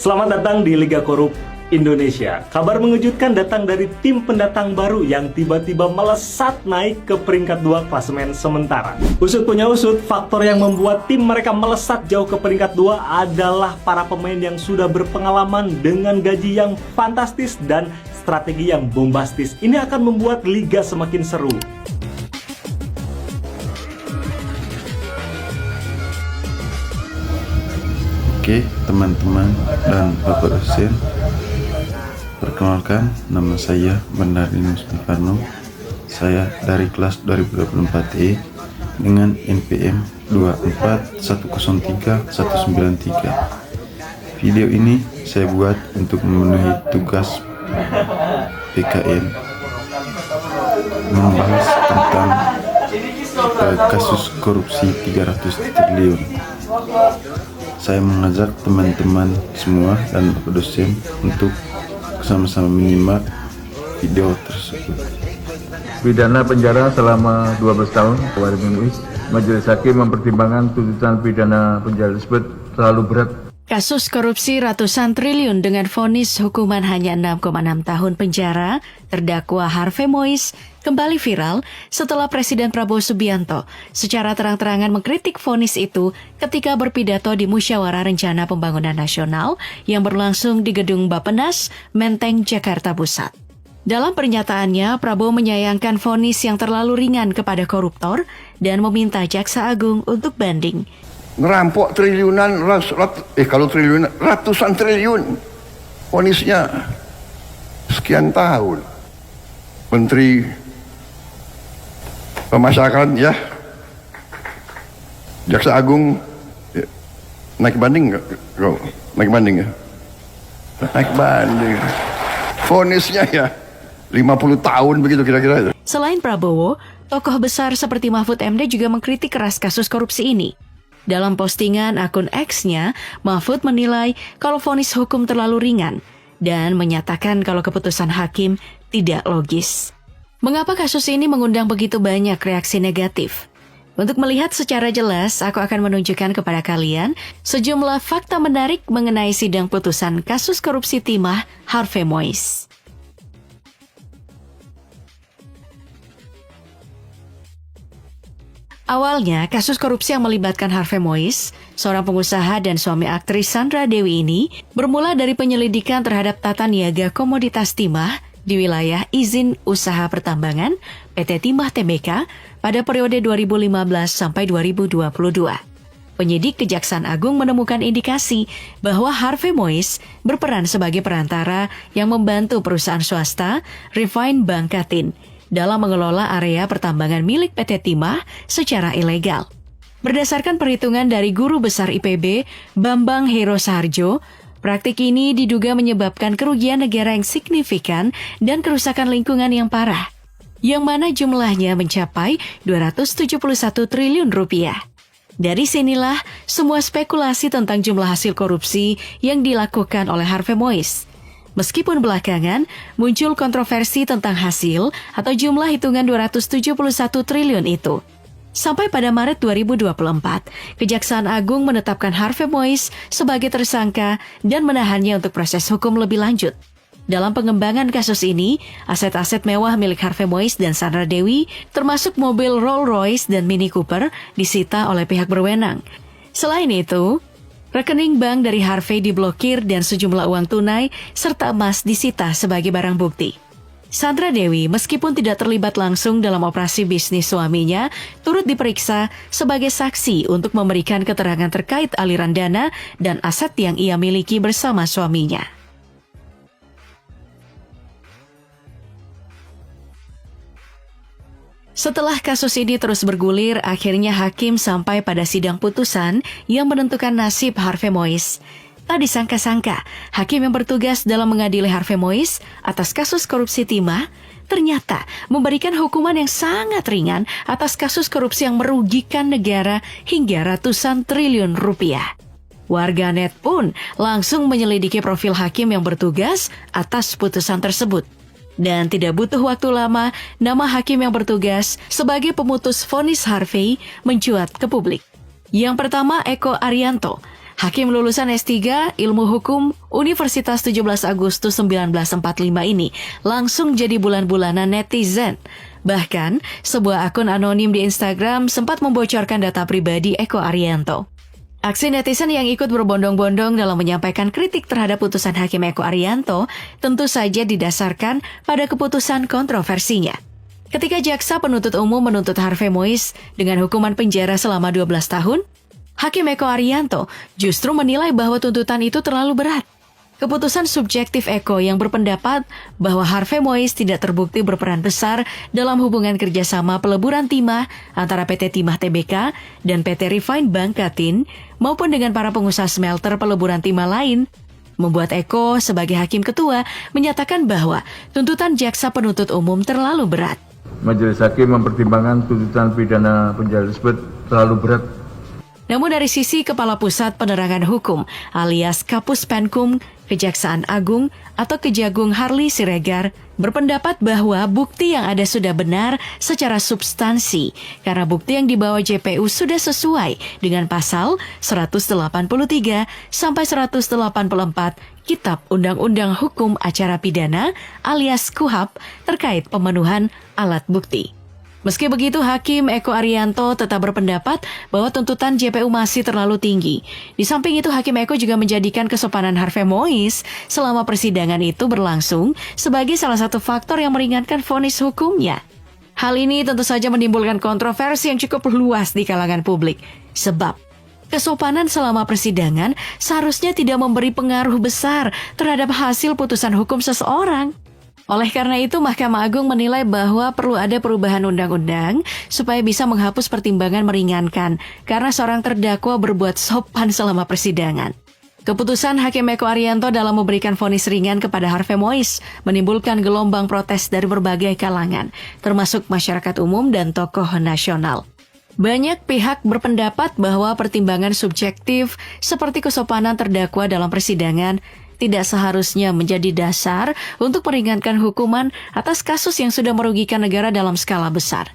Selamat datang di Liga Korup Indonesia. Kabar mengejutkan datang dari tim pendatang baru yang tiba-tiba melesat naik ke peringkat 2 klasemen sementara. Usut punya usut, faktor yang membuat tim mereka melesat jauh ke peringkat 2 adalah para pemain yang sudah berpengalaman dengan gaji yang fantastis dan strategi yang bombastis. Ini akan membuat liga semakin seru. Oke, teman-teman dan Bapak dosen, perkenalkan, nama saya Bandarinus Mukarno. Saya dari kelas 2024E dengan NPM 24103-193. Video ini saya buat untuk memenuhi tugas PKN, membahas tentang kasus korupsi 300 triliun. Saya mengajak teman-teman semua dan Bapak dosen untuk sama-sama menyimak video tersebut. Pidana penjara selama 12 tahun. Majelis Hakim mempertimbangkan tuntutan pidana penjara tersebut terlalu berat. Kasus korupsi ratusan triliun dengan vonis hukuman hanya 6,6 tahun penjara, terdakwa Harvey Mois kembali viral setelah Presiden Prabowo Subianto secara terang-terangan mengkritik vonis itu ketika berpidato di Musyawarah Rencana Pembangunan Nasional yang berlangsung di Gedung Bappenas, Menteng, Jakarta Pusat. Dalam pernyataannya, Prabowo menyayangkan vonis yang terlalu ringan kepada koruptor dan meminta Jaksa Agung untuk banding. Ngerampok triliunan, kalau triliunan, ratusan triliun. Vonisnya sekian tahun. Menteri Pemasyarakatan ya, Jaksa Agung ya, naik banding nggak? Naik banding ya? Naik banding. Vonisnya ya 50 tahun begitu kira-kira. Selain Prabowo, tokoh besar seperti Mahfud MD juga mengkritik keras kasus korupsi ini. Dalam postingan akun X-nya, Mahfud menilai kalau vonis hukum terlalu ringan dan menyatakan kalau keputusan hakim tidak logis. Mengapa kasus ini mengundang begitu banyak reaksi negatif? Untuk melihat secara jelas, aku akan menunjukkan kepada kalian sejumlah fakta menarik mengenai sidang putusan kasus korupsi timah Harvey Mois. Awalnya, kasus korupsi yang melibatkan Harvey Mois, seorang pengusaha dan suami aktris Sandra Dewi ini, bermula dari penyelidikan terhadap tata niaga komoditas timah di wilayah izin usaha pertambangan PT Timah Tbk pada periode 2015 sampai 2022. Penyidik Kejaksaan Agung menemukan indikasi bahwa Harvey Mois berperan sebagai perantara yang membantu perusahaan swasta Refine Bangkatin dalam mengelola area pertambangan milik PT Timah secara ilegal. Berdasarkan perhitungan dari Guru Besar IPB, Bambang Hero Saharjo, praktik ini diduga menyebabkan kerugian negara yang signifikan dan kerusakan lingkungan yang parah, yang mana jumlahnya mencapai 271 triliun rupiah. Dari sinilah semua spekulasi tentang jumlah hasil korupsi yang dilakukan oleh Harvey Mois. Meskipun belakangan muncul kontroversi tentang hasil atau jumlah hitungan 271 triliun itu. Sampai pada Maret 2024, Kejaksaan Agung menetapkan Harvey Mois sebagai tersangka dan menahannya untuk proses hukum lebih lanjut. Dalam pengembangan kasus ini, aset-aset mewah milik Harvey Mois dan Sandra Dewi, termasuk mobil Rolls-Royce dan Mini Cooper, disita oleh pihak berwenang. Selain itu, rekening bank dari Harvey diblokir dan sejumlah uang tunai serta emas disita sebagai barang bukti. Sandra Dewi, meskipun tidak terlibat langsung dalam operasi bisnis suaminya, turut diperiksa sebagai saksi untuk memberikan keterangan terkait aliran dana dan aset yang ia miliki bersama suaminya. Setelah kasus ini terus bergulir, akhirnya hakim sampai pada sidang putusan yang menentukan nasib Harvey Mois. Tak disangka-sangka, hakim yang bertugas dalam mengadili Harvey Mois atas kasus korupsi timah ternyata memberikan hukuman yang sangat ringan atas kasus korupsi yang merugikan negara hingga ratusan triliun rupiah. Warganet pun langsung menyelidiki profil hakim yang bertugas atas putusan tersebut. Dan tidak butuh waktu lama, nama hakim yang bertugas sebagai pemutus vonis Harvey mencuat ke publik. Yang pertama, Eko Arianto. Hakim lulusan S3 Ilmu Hukum Universitas 17 Agustus 1945 ini langsung jadi bulan-bulanan netizen. Bahkan, sebuah akun anonim di Instagram sempat membocorkan data pribadi Eko Arianto. Aksi netizen yang ikut berbondong-bondong dalam menyampaikan kritik terhadap putusan Hakim Eko Arianto tentu saja didasarkan pada keputusan kontroversinya. Ketika jaksa penuntut umum menuntut Harvey Mois dengan hukuman penjara selama 12 tahun, Hakim Eko Arianto justru menilai bahwa tuntutan itu terlalu berat. Keputusan subjektif Eko yang berpendapat bahwa Harvey Mois tidak terbukti berperan besar dalam hubungan kerjasama peleburan timah antara PT Timah Tbk dan PT Refine Bangkatin maupun dengan para pengusaha smelter peleburan timah lain, membuat Eko sebagai hakim ketua menyatakan bahwa tuntutan jaksa penuntut umum terlalu berat. Majelis Hakim mempertimbangkan tuntutan pidana penjara tersebut terlalu berat. Namun dari sisi Kepala Pusat Penerangan Hukum alias Kapus Penkum Kejaksaan Agung atau Kejagung Harli Siregar berpendapat bahwa bukti yang ada sudah benar secara substansi karena bukti yang dibawa JPU sudah sesuai dengan pasal 183 sampai 184 Kitab Undang-Undang Hukum Acara Pidana alias KUHAP terkait pemenuhan alat bukti. Meski begitu, Hakim Eko Arianto tetap berpendapat bahwa tuntutan JPU masih terlalu tinggi. Di samping itu, Hakim Eko juga menjadikan kesopanan Harvey Mois selama persidangan itu berlangsung sebagai salah satu faktor yang meringankan vonis hukumnya. Hal ini tentu saja menimbulkan kontroversi yang cukup luas di kalangan publik. Sebab, kesopanan selama persidangan seharusnya tidak memberi pengaruh besar terhadap hasil putusan hukum seseorang. Oleh karena itu, Mahkamah Agung menilai bahwa perlu ada perubahan undang-undang supaya bisa menghapus pertimbangan meringankan karena seorang terdakwa berbuat sopan selama persidangan. Keputusan Hakim Eko Arianto dalam memberikan vonis ringan kepada Harvey Mois menimbulkan gelombang protes dari berbagai kalangan, termasuk masyarakat umum dan tokoh nasional. Banyak pihak berpendapat bahwa pertimbangan subjektif seperti kesopanan terdakwa dalam persidangan tidak seharusnya menjadi dasar untuk meringankan hukuman atas kasus yang sudah merugikan negara dalam skala besar.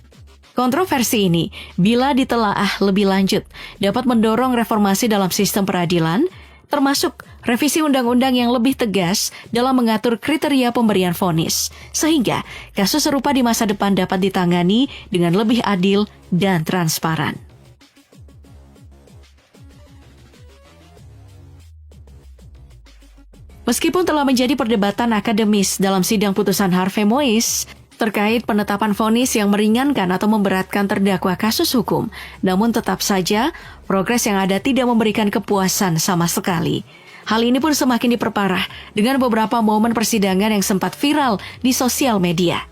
Kontroversi ini, bila ditelaah lebih lanjut, dapat mendorong reformasi dalam sistem peradilan, termasuk revisi undang-undang yang lebih tegas dalam mengatur kriteria pemberian vonis, sehingga kasus serupa di masa depan dapat ditangani dengan lebih adil dan transparan. Meskipun telah menjadi perdebatan akademis dalam sidang putusan Harvey Mois terkait penetapan vonis yang meringankan atau memberatkan terdakwa kasus hukum, namun tetap saja progres yang ada tidak memberikan kepuasan sama sekali. Hal ini pun semakin diperparah dengan beberapa momen persidangan yang sempat viral di sosial media.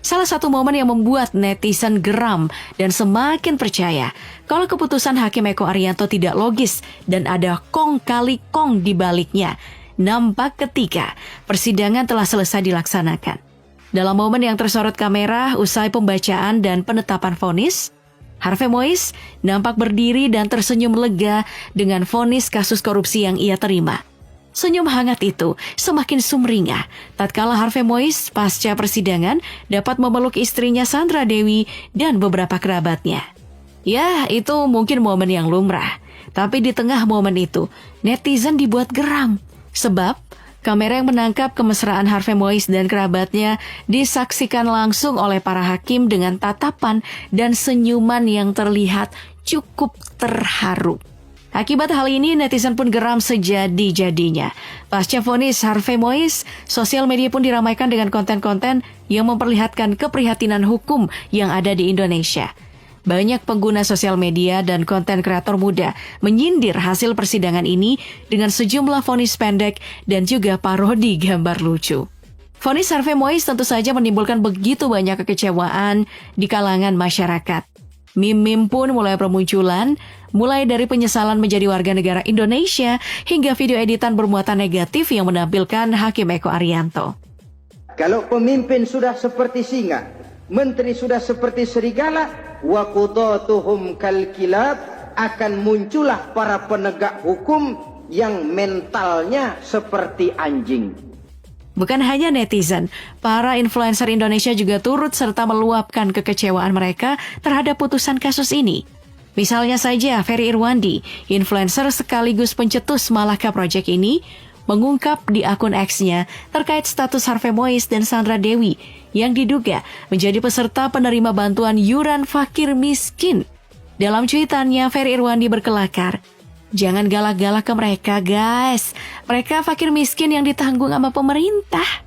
Salah satu momen yang membuat netizen geram dan semakin percaya kalau keputusan Hakim Eko Arianto tidak logis dan ada kong kali kong di baliknya, nampak ketika persidangan telah selesai dilaksanakan. Dalam momen yang tersorot kamera usai pembacaan dan penetapan vonis, Harvey Mois nampak berdiri dan tersenyum lega dengan vonis kasus korupsi yang ia terima. Senyum hangat itu semakin sumringah tatkala Harvey Mois pasca persidangan dapat memeluk istrinya Sandra Dewi dan beberapa kerabatnya. Ya, itu mungkin momen yang lumrah. Tapi di tengah momen itu, netizen dibuat geram. Sebab, kamera yang menangkap kemesraan Harvey Mois dan kerabatnya disaksikan langsung oleh para hakim dengan tatapan dan senyuman yang terlihat cukup terharu. Akibat hal ini, netizen pun geram sejadi-jadinya. Pasca vonis Harvey Mois, sosial media pun diramaikan dengan konten-konten yang memperlihatkan keprihatinan hukum yang ada di Indonesia. Banyak pengguna sosial media dan konten kreator muda menyindir hasil persidangan ini dengan sejumlah vonis pendek dan juga parodi gambar lucu. Vonis Harvey Mois tentu saja menimbulkan begitu banyak kekecewaan di kalangan masyarakat. Meme-meme pun mulai bermunculan, mulai dari penyesalan menjadi warga negara Indonesia hingga video editan bermuatan negatif yang menampilkan Hakim Eko Arianto. Kalau pemimpin sudah seperti singa, menteri sudah seperti serigala, wa qudatuhum kal kilab, akan muncullah para penegak hukum yang mentalnya seperti anjing. Bukan hanya netizen, para influencer Indonesia juga turut serta meluapkan kekecewaan mereka terhadap putusan kasus ini. Misalnya saja Ferry Irwandi, influencer sekaligus pencetus Malaka Project ini, mengungkap di akun X-nya terkait status Harvey Mois dan Sandra Dewi yang diduga menjadi peserta penerima bantuan yuran fakir miskin. Dalam cuitannya, Ferry Irwandi berkelakar, "Jangan galak-galak ke mereka, guys. Mereka fakir miskin yang ditanggung sama pemerintah."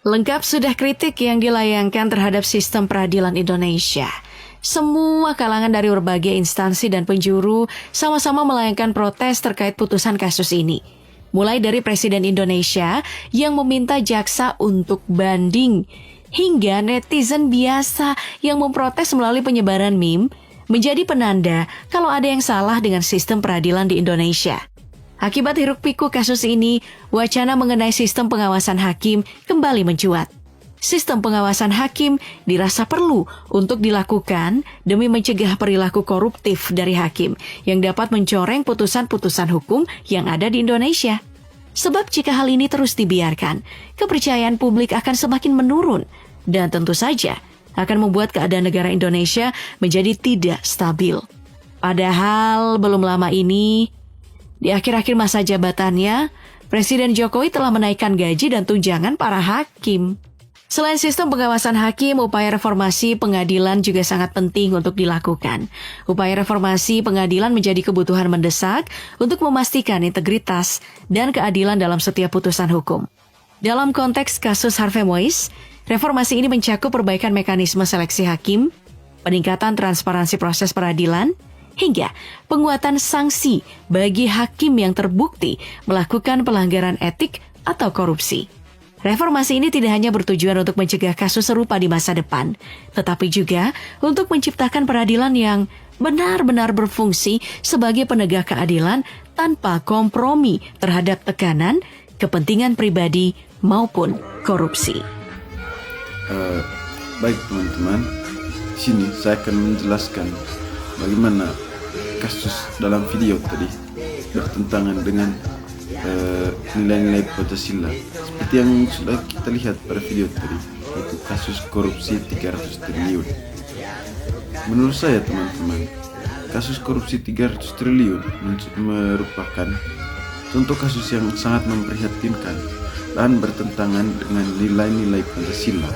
Lengkap sudah kritik yang dilayangkan terhadap sistem peradilan Indonesia. Semua kalangan dari berbagai instansi dan penjuru sama-sama melayangkan protes terkait putusan kasus ini. Mulai dari Presiden Indonesia yang meminta jaksa untuk banding, hingga netizen biasa yang memprotes melalui penyebaran meme menjadi penanda kalau ada yang salah dengan sistem peradilan di Indonesia. Akibat hiruk-pikuk kasus ini, wacana mengenai sistem pengawasan hakim kembali mencuat. Sistem pengawasan hakim dirasa perlu untuk dilakukan demi mencegah perilaku koruptif dari hakim yang dapat mencoreng putusan-putusan hukum yang ada di Indonesia. Sebab jika hal ini terus dibiarkan, kepercayaan publik akan semakin menurun dan tentu saja akan membuat keadaan negara Indonesia menjadi tidak stabil. Padahal belum lama ini, di akhir-akhir masa jabatannya, Presiden Jokowi telah menaikkan gaji dan tunjangan para hakim. Selain sistem pengawasan hakim, upaya reformasi pengadilan juga sangat penting untuk dilakukan. Upaya reformasi pengadilan menjadi kebutuhan mendesak untuk memastikan integritas dan keadilan dalam setiap putusan hukum. Dalam konteks kasus Harvey Mois, reformasi ini mencakup perbaikan mekanisme seleksi hakim, peningkatan transparansi proses peradilan, hingga penguatan sanksi bagi hakim yang terbukti melakukan pelanggaran etik atau korupsi. Reformasi ini tidak hanya bertujuan untuk mencegah kasus serupa di masa depan, tetapi juga untuk menciptakan peradilan yang benar-benar berfungsi sebagai penegak keadilan tanpa kompromi terhadap tekanan, kepentingan pribadi, maupun korupsi. Baik teman-teman, di sini saya akan menjelaskan bagaimana kasus dalam video tadi bertentangan dengan nilai-nilai Pancasila seperti yang sudah kita lihat pada video tadi, yaitu kasus korupsi 300 triliun. Menurut saya teman-teman, kasus korupsi 300 triliun merupakan contoh kasus yang sangat memprihatinkan dan bertentangan dengan nilai-nilai Pancasila.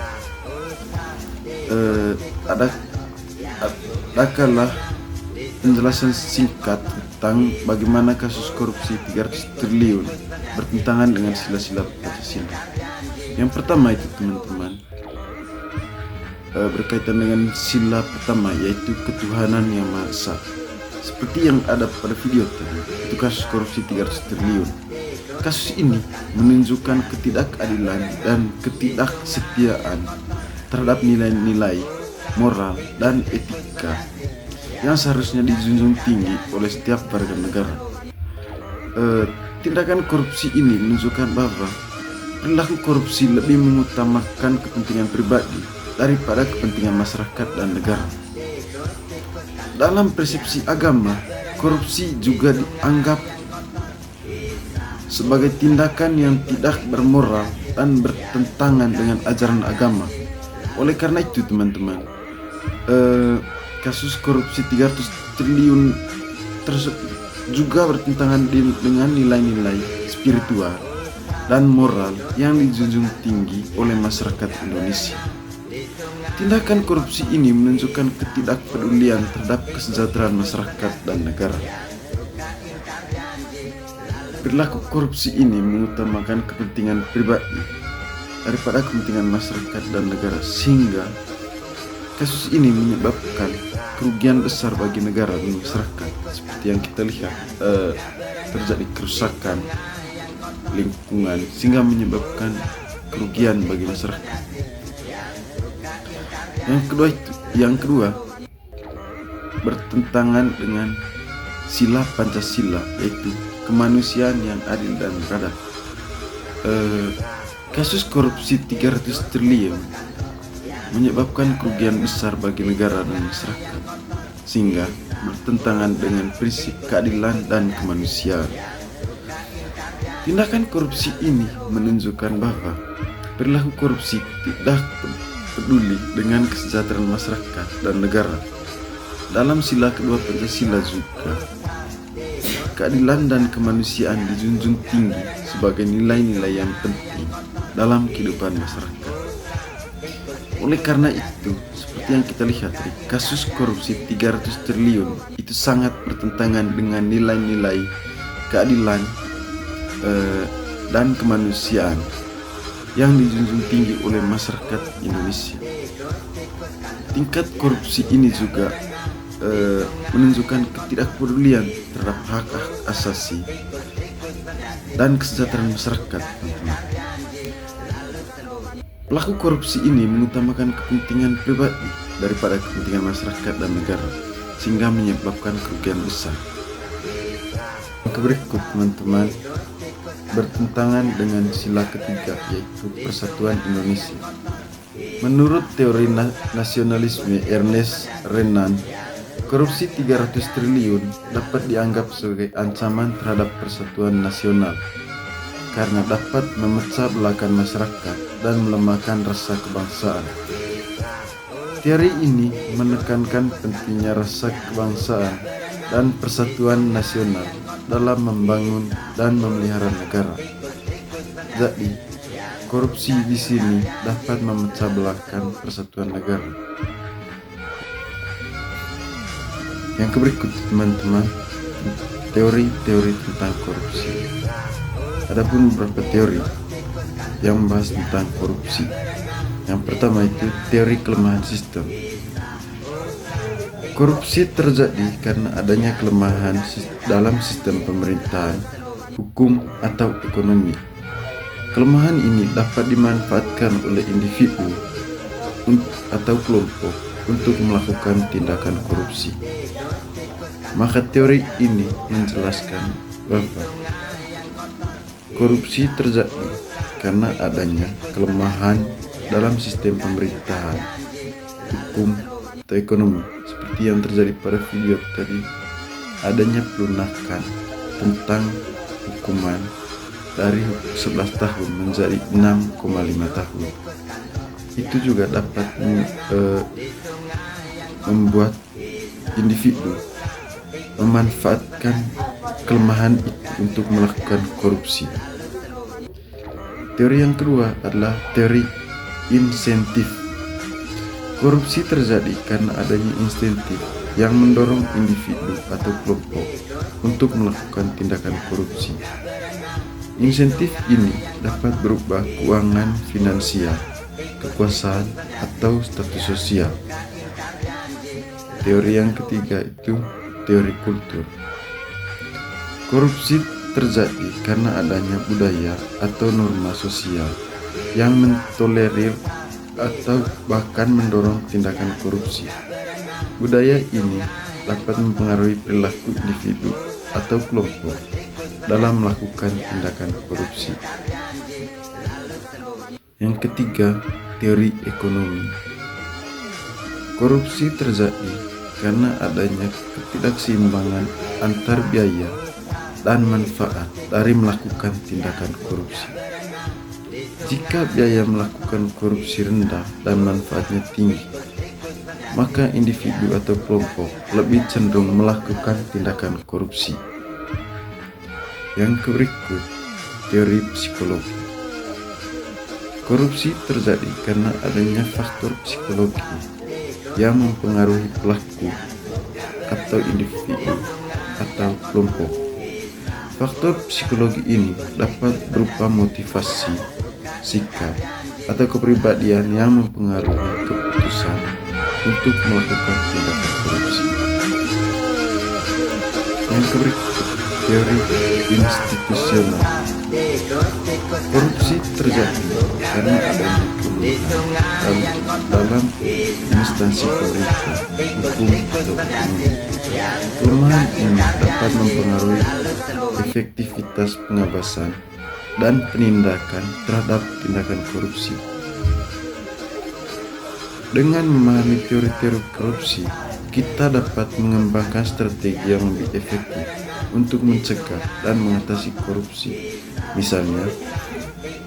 Adalah penjelasan singkat tentang bagaimana kasus korupsi 300 triliun bertentangan dengan sila-sila Pancasila. Yang pertama itu teman-teman, berkaitan dengan sila pertama, yaitu ketuhanan yang Maha Esa. Seperti yang ada pada video tadi, itu kasus korupsi 300 triliun. Kasus ini menunjukkan ketidakadilan dan ketidaksetiaan terhadap nilai-nilai moral dan etika yang seharusnya dijunjung tinggi oleh setiap warga negara. Tindakan korupsi ini menunjukkan bahwa perilaku korupsi lebih mengutamakan kepentingan pribadi daripada kepentingan masyarakat dan negara. Dalam persepsi agama, korupsi juga dianggap sebagai tindakan yang tidak bermoral dan bertentangan dengan ajaran agama. Oleh karena itu teman-teman, kasus korupsi 300 triliun tersebut juga bertentangan dengan nilai-nilai spiritual dan moral yang dijunjung tinggi oleh masyarakat Indonesia. Tindakan korupsi ini menunjukkan ketidakpedulian terhadap kesejahteraan masyarakat dan negara. Perilaku korupsi ini mengutamakan kepentingan pribadi daripada kepentingan masyarakat dan negara, sehingga kasus ini menyebabkan kerugian besar bagi negara dan masyarakat. Seperti yang kita lihat, terjadi kerusakan lingkungan sehingga menyebabkan kerugian bagi masyarakat. Yang kedua bertentangan dengan sila Pancasila, yaitu kemanusiaan yang adil dan beradab. Kasus korupsi 300 triliun menyebabkan kerugian besar bagi negara dan masyarakat, sehingga bertentangan dengan prinsip keadilan dan kemanusiaan. Tindakan korupsi ini menunjukkan bahwa perilaku korupsi tidak peduli dengan kesejahteraan masyarakat dan negara. Dalam sila kedua Pancasila juga, keadilan dan kemanusiaan dijunjung tinggi sebagai nilai-nilai yang penting dalam kehidupan masyarakat. Oleh karena itu, seperti yang kita lihat tadi, kasus korupsi 300 triliun itu sangat bertentangan dengan nilai-nilai keadilan dan kemanusiaan yang dijunjung tinggi oleh masyarakat Indonesia. Tingkat korupsi ini juga menunjukkan ketidakpedulian terhadap hak asasi dan kesejahteraan masyarakat. Pelaku korupsi ini mengutamakan kepentingan pribadi daripada kepentingan masyarakat dan negara, sehingga menyebabkan kerugian besar. Yang berikut, teman-teman, bertentangan dengan sila ketiga, yaitu Persatuan Indonesia. Menurut teori nasionalisme Ernest Renan, korupsi 300 triliun dapat dianggap sebagai ancaman terhadap persatuan nasional karena dapat memecah belahkan masyarakat dan melemahkan rasa kebangsaan. Teori ini menekankan pentingnya rasa kebangsaan dan persatuan nasional dalam membangun dan memelihara negara. Jadi, korupsi di sini dapat memecah belahkan persatuan negara. Yang berikut, teman-teman, teori-teori tentang korupsi. Adapun beberapa teori yang membahas tentang korupsi. Yang pertama itu teori kelemahan sistem. Korupsi terjadi karena adanya kelemahan dalam sistem pemerintahan, hukum, atau ekonomi. Kelemahan ini dapat dimanfaatkan oleh individu atau kelompok untuk melakukan tindakan korupsi. Maka teori ini menjelaskan bahwa korupsi terjadi karena adanya kelemahan dalam sistem pemerintahan, hukum, atau ekonomi, seperti yang terjadi pada video tadi. Adanya pelunakan tentang hukuman dari 11 tahun menjadi 6,5 tahun. Itu juga dapat membuat individu memanfaatkan kelemahan itu untuk melakukan korupsi. Teori yang kedua adalah teori insentif. Korupsi terjadi karena adanya insentif yang mendorong individu atau kelompok untuk melakukan tindakan korupsi. Insentif ini dapat berupa keuangan finansial, kekuasaan, atau status sosial. Teori yang ketiga itu teori kultur. Korupsi terjadi karena adanya budaya atau norma sosial yang mentolerir atau bahkan mendorong tindakan korupsi. Budaya ini dapat mempengaruhi perilaku individu atau kelompok dalam melakukan tindakan korupsi. Yang ketiga, teori ekonomi. Korupsi terjadi karena adanya ketidakseimbangan antar biaya dan manfaat dari melakukan tindakan korupsi. Jika biaya melakukan korupsi rendah dan manfaatnya tinggi, maka individu atau kelompok lebih cenderung melakukan tindakan korupsi. Yang berikut, teori psikologi. Korupsi terjadi karena adanya faktor psikologi yang mempengaruhi pelaku atau individu atau kelompok. Faktor psikologi ini dapat berupa motivasi, sikap, atau kepribadian yang mempengaruhi keputusan untuk melakukan tindakan korupsi. Yang berikut, teori institusional. Korupsi terjadi karena adanya kelemahan dalam instansi pemerintah, hukum, atau ekonomi. Kelemahan ini dapat mempengaruhi efektivitas pengawasan dan penindakan terhadap tindakan korupsi. Dengan memahami teori-teori korupsi, kita dapat mengembangkan strategi yang lebih efektif untuk mencegah dan mengatasi korupsi. Misalnya,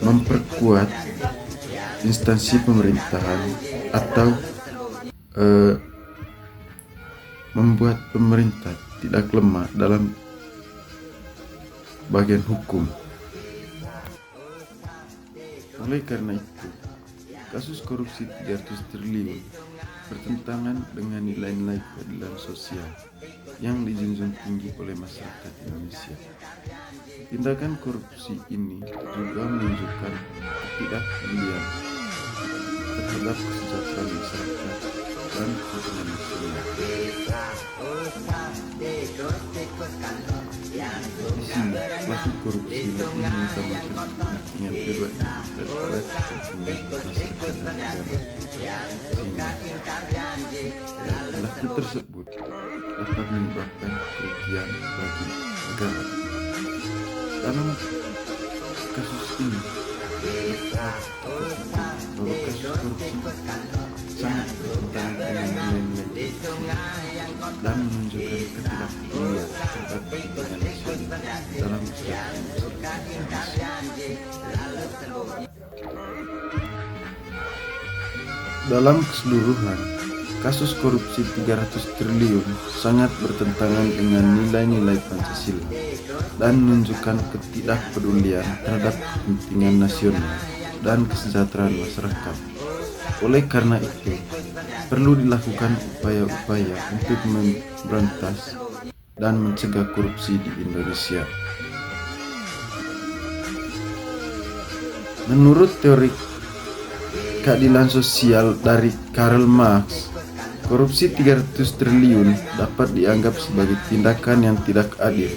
memperkuat instansi pemerintahan atau membuat pemerintah tidak lemah dalam bagian hukum. Oleh karena itu, kasus korupsi 300 triliun bertentangan dengan nilai-nilai keadilan sosial yang dijunjung tinggi oleh masyarakat Indonesia. Tindakan korupsi ini juga menunjukkan ketidakpedulian terhadap kesejahteraan masyarakat dan kepentingan nasional. Di sini, pelaku korupsi lebih mengutamakan kepentingan pribadi daripada kepentingan masyarakat dan negara. Sehingga pelaku tersebut dapat menyebabkan kerugian bagi negara. Dalam kasus ini, bahwa kasus korupsi sangat bertentangan dengan nilai-nilai dan menunjukkan ketidakpedulian terhadap kepentingan nasional dalam kesejahteraan masyarakat. Dalam keseluruhan, kasus korupsi 300 triliun sangat bertentangan dengan nilai-nilai Pancasila dan menunjukkan ketidakpedulian terhadap kepentingan nasional dan kesejahteraan masyarakat. Oleh karena itu, perlu dilakukan upaya-upaya untuk memberantas dan mencegah korupsi di Indonesia. Menurut teori keadilan sosial dari Karl Marx, korupsi 300 triliun dapat dianggap sebagai tindakan yang tidak adil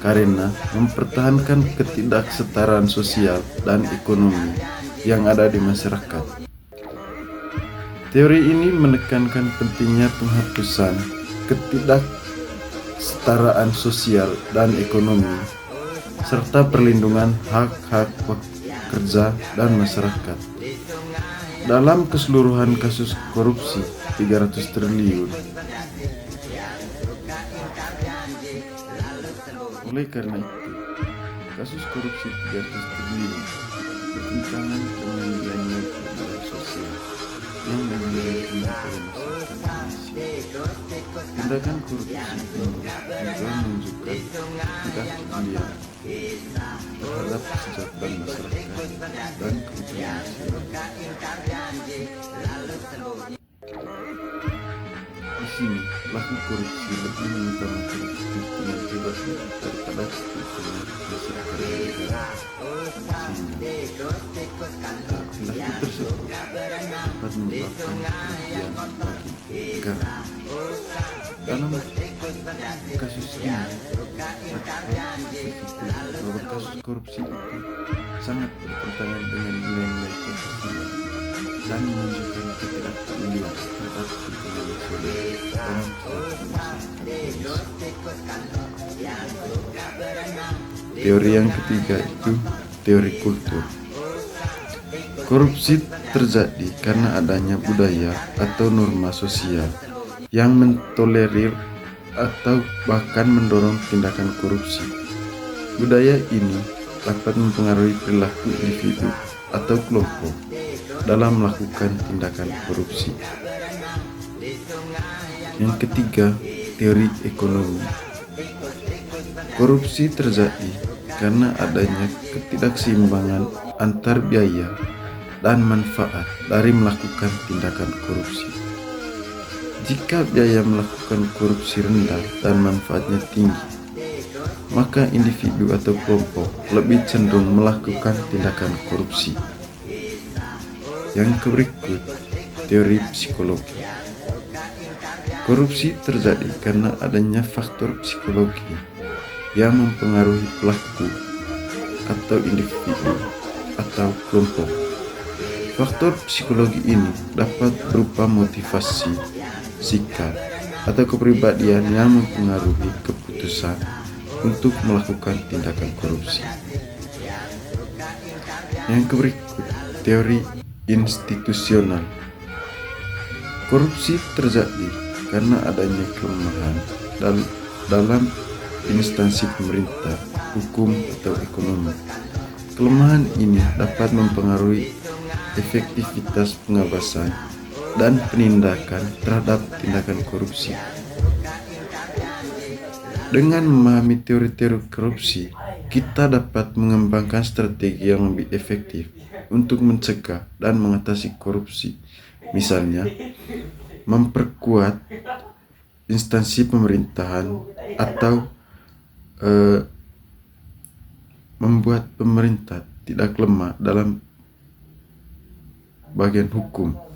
karena mempertahankan ketidaksetaraan sosial dan ekonomi yang ada di masyarakat. Teori ini menekankan pentingnya penghapusan ketidaksetaraan sosial dan ekonomi serta perlindungan hak-hak pekerja dan masyarakat. Dalam keseluruhan kasus korupsi 300 triliun. Oleh karena itu, kasus korupsi 300 triliun bertentangan dengan nilai-nilai keadilan sosial yang dimiliki oleh masyarakat Indonesia. Tindakan korupsi ini juga menunjukkan ketidakpedulian terhadap kesejahteraan masyarakat dan kepentingan nasional. Di sini, pelaku korupsi lebih mengutamakan kepentingan pribadi daripada kepentingan masyarakat dan negara. Sehingga pelaku tersebut dapat menyebabkan kerugian bagi negara. Dalam kasus ini, bahwa kasus korupsi itu sangat bertentangan dengan nilai-nilai Pancasila dan menunjukkan ketidakpedulian terhadap kepentingan nasional dalam kesejahteraan masyarakat Indonesia. Teori yang ketiga itu teori kultur. Korupsi terjadi karena adanya budaya atau norma sosial yang mentolerir atau bahkan mendorong tindakan korupsi. Budaya ini dapat mempengaruhi perilaku individu atau kelompok dalam melakukan tindakan korupsi. Yang ketiga, teori ekonomi. Korupsi terjadi karena adanya ketidakseimbangan antar biaya dan manfaat dari melakukan tindakan korupsi. Jika biaya melakukan korupsi rendah dan manfaatnya tinggi, maka individu atau kelompok lebih cenderung melakukan tindakan korupsi. Yang berikut, teori psikologi. Korupsi terjadi karena adanya faktor psikologi yang mempengaruhi pelaku atau individu atau kelompok. Faktor psikologi ini dapat berupa motivasi, sikap, atau kepribadian yang mempengaruhi keputusan untuk melakukan tindakan korupsi. Yang berikut, teori institusional. Korupsi terjadi karena adanya kelemahan dalam instansi pemerintah, hukum, atau ekonomi. Kelemahan ini dapat mempengaruhi efektivitas pengawasan dan penindakan terhadap tindakan korupsi. Dengan memahami teori-teori korupsi, kita dapat mengembangkan strategi yang lebih efektif untuk mencegah dan mengatasi korupsi. Misalnya, memperkuat instansi pemerintahan atau membuat pemerintah tidak lemah dalam bagian hukum.